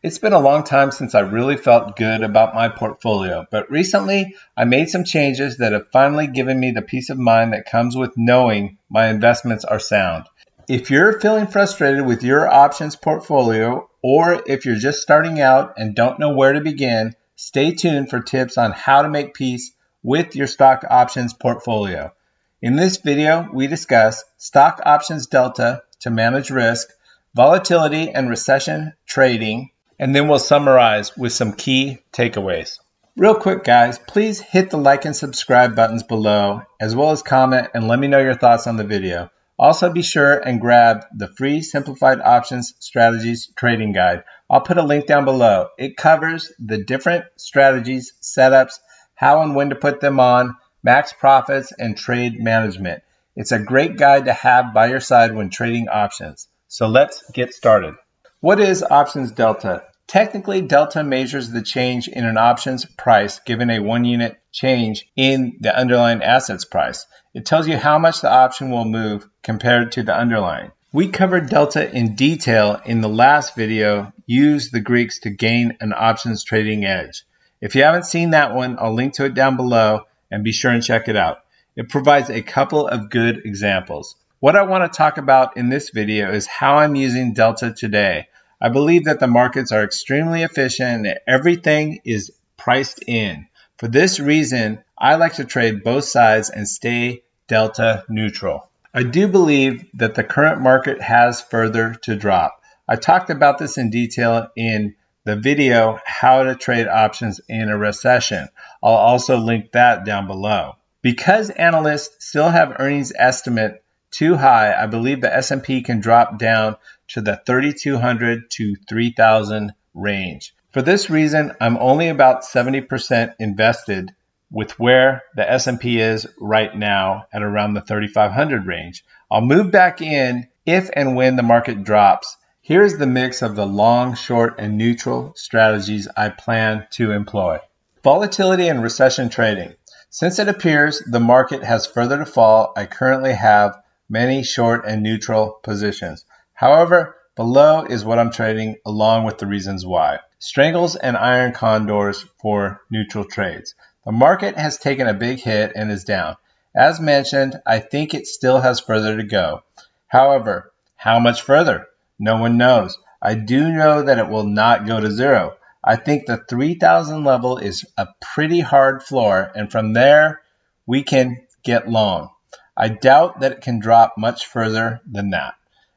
It's been a long time since I really felt good about my portfolio, but recently I made some changes that have finally given me the peace of mind that comes with knowing my investments are sound. If you're feeling frustrated with your options portfolio, or if you're just starting out and don't know where to begin, stay tuned for tips on how to make peace with your stock options portfolio. In this video, we discuss stock options delta to manage risk, volatility and recession trading, and then we'll summarize with some key takeaways. Real quick, guys, please hit the like and subscribe buttons below, as well as comment and let me know your thoughts on the video. Also, be sure and grab the free Simplified Options Strategies Trading Guide. I'll put a link down below. It covers the different strategies, setups, how and when to put them on, max profits, and trade management. It's a great guide to have by your side when trading options. So let's get started. What is options delta? Technically, delta measures the change in an option's price given a 1 unit change in the underlying asset's price. It tells you how much the option will move compared to the underlying. We covered delta in detail in the last video, Use the Greeks to Gain an Options Trading Edge. If you haven't seen that one, I'll link to it down below and be sure and check it out. It provides a couple of good examples. What I want to talk about in this video is how I'm using delta today. I believe that the markets are extremely efficient and everything is priced in. For this reason, I like to trade both sides and stay delta neutral. I do believe that the current market has further to drop. I talked about this in detail in the video, How to Trade Options in a Recession. I'll also link that down below. Because analysts still have earnings estimate too high, I believe the S&P can drop down to the 3,200 to 3,000 range. For this reason, I'm only about 70% invested with where the S&P is right now at around the 3,500 range. I'll move back in if and when the market drops. Here's the mix of the long, short, and neutral strategies I plan to employ. Volatility and recession trading. Since it appears the market has further to fall, I currently have many short and neutral positions. However, below is what I'm trading along with the reasons why. Strangles and iron condors for neutral trades. The market has taken a big hit and is down. As mentioned, I think it still has further to go. However, how much further? No one knows. I do know that it will not go to zero. I think the 3,000 level is a pretty hard floor, and from there we can get long. I doubt that it can drop much further than that.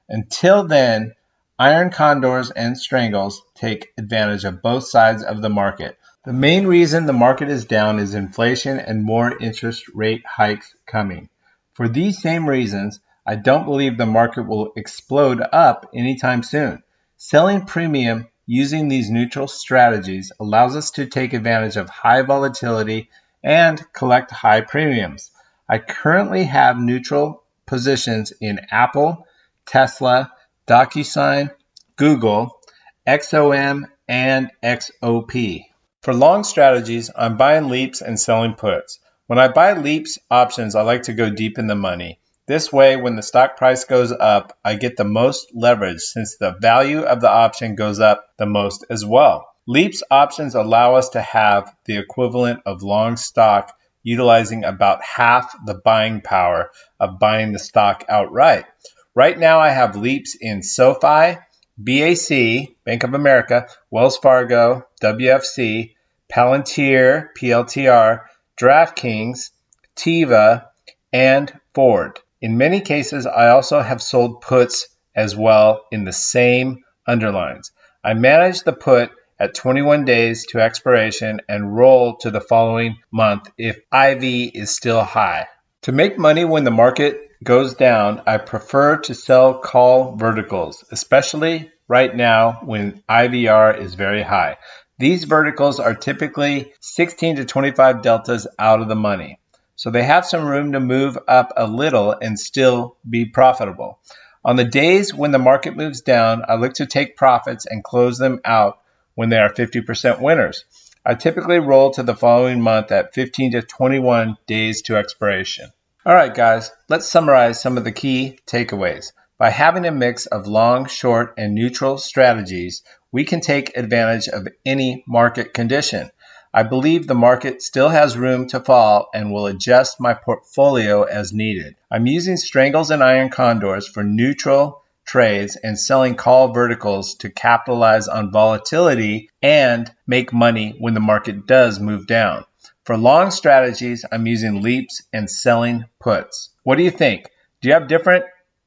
Until then, iron condors and strangles take advantage of both sides of the market. The main reason the market is down is inflation and more interest rate hikes coming. For these same reasons, I don't believe the market will explode up anytime soon. Selling premium using these neutral strategies allows us to take advantage of high volatility and collect high premiums. I currently have neutral positions in Apple, Tesla, DocuSign, Google, XOM, and XOP. For long strategies, I'm buying leaps and selling puts. When I buy leaps options, I like to go deep in the money. This way, when the stock price goes up, I get the most leverage since the value of the option goes up the most as well. Leaps options allow us to have the equivalent of long stock utilizing about half the buying power of buying the stock outright. Right now I have leaps in SoFi, BAC, Bank of America, Wells Fargo, WFC, Palantir, PLTR, DraftKings, Teva, and Ford. In many cases, I also have sold puts as well in the same underlines. I manage the put at 21 days to expiration and roll to the following month if IV is still high. To make money when the market goes down, I prefer to sell call verticals, especially right now when IVR is very high. These verticals are typically 16 to 25 deltas out of the money, so they have some room to move up a little and still be profitable. On the days when the market moves down, I look to take profits and close them out when they are 50% winners. I typically roll to the following month at 15 to 21 days to expiration. All right, guys, let's summarize some of the key takeaways. By having a mix of long, short, and neutral strategies, we can take advantage of any market condition. I believe the market still has room to fall and will adjust my portfolio as needed. I'm using strangles and iron condors for neutral trades and selling call verticals to capitalize on volatility and make money when the market does move down. For long strategies, I'm using leaps and selling puts. What do you think? Do you have different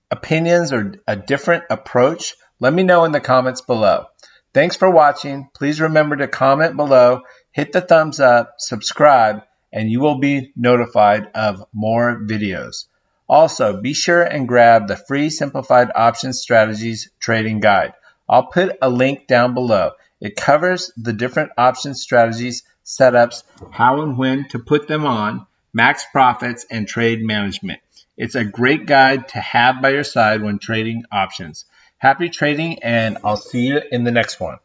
opinions or a different approach? Let me know in the comments below. Thanks for watching. Please remember to comment below, hit the thumbs up, subscribe, and you will be notified of more videos. Also, be sure and grab the free Simplified Options Strategies Trading Guide. I'll put a link down below. It covers the different option strategies, setups, how and when to put them on, max profits, and trade management. It's a great guide to have by your side when trading options. Happy trading, and I'll see you in the next one.